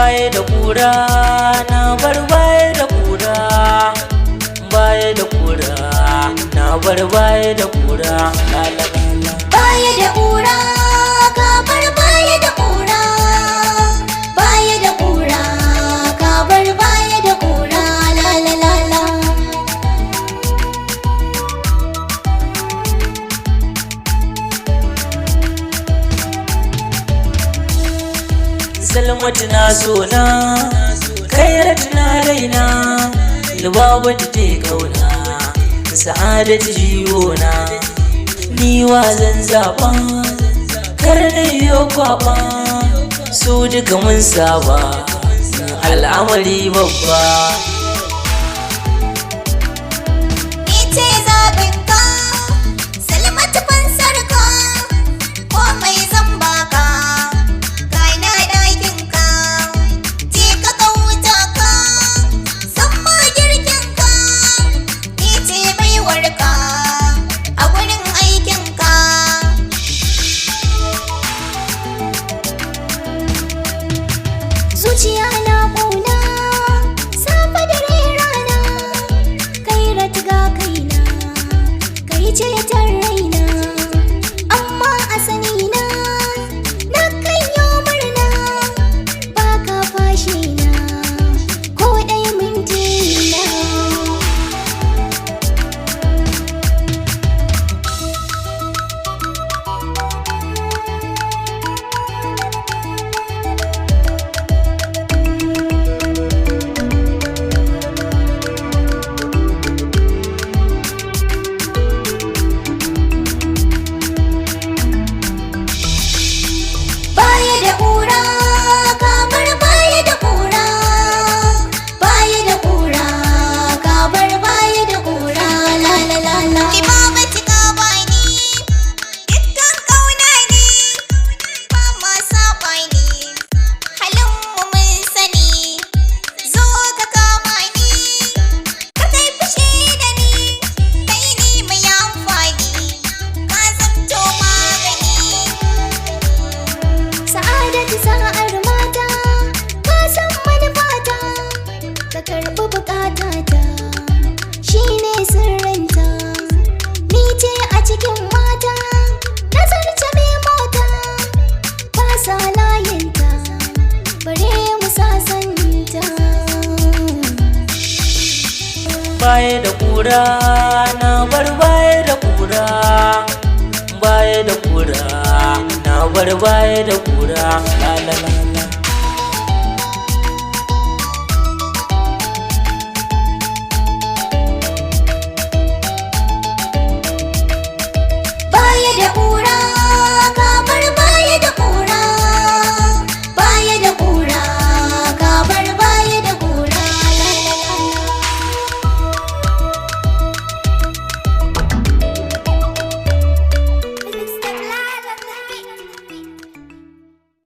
baya da kura na bar baya da kura, baya da kura na bar baya da kura, la la la la. Baya da kura ka bar baya da kura, baya da kura ka bar baya da kura, la la la la. Salmatu na sona, Khairatu na raina, Lubabatu te kauna, Sa'adatu jiyona. Ni wa zan zaɓa, kar na yo kwaɓa, su duka mun saba, al'amari babba. Ni ce zaɓinka, Salmatu fansarka, komai zan baka. Zuciya na ƙauna, safa dare rana, Khairatu ga kaina, kai ceton raina, amma a sanina na kan yo murna, ba ka fashe na ko ɗaya minti na. Sa'ar mata, ka san manufata, ka karɓi buƙatata, shi ne sirrinta. Ni ce a cikin mata, na zarce mai mota, ka sa layinta, bare mu sasanta. Baya da kura na bar baya da kura, baya da kura na bar baya da kura, la la la la.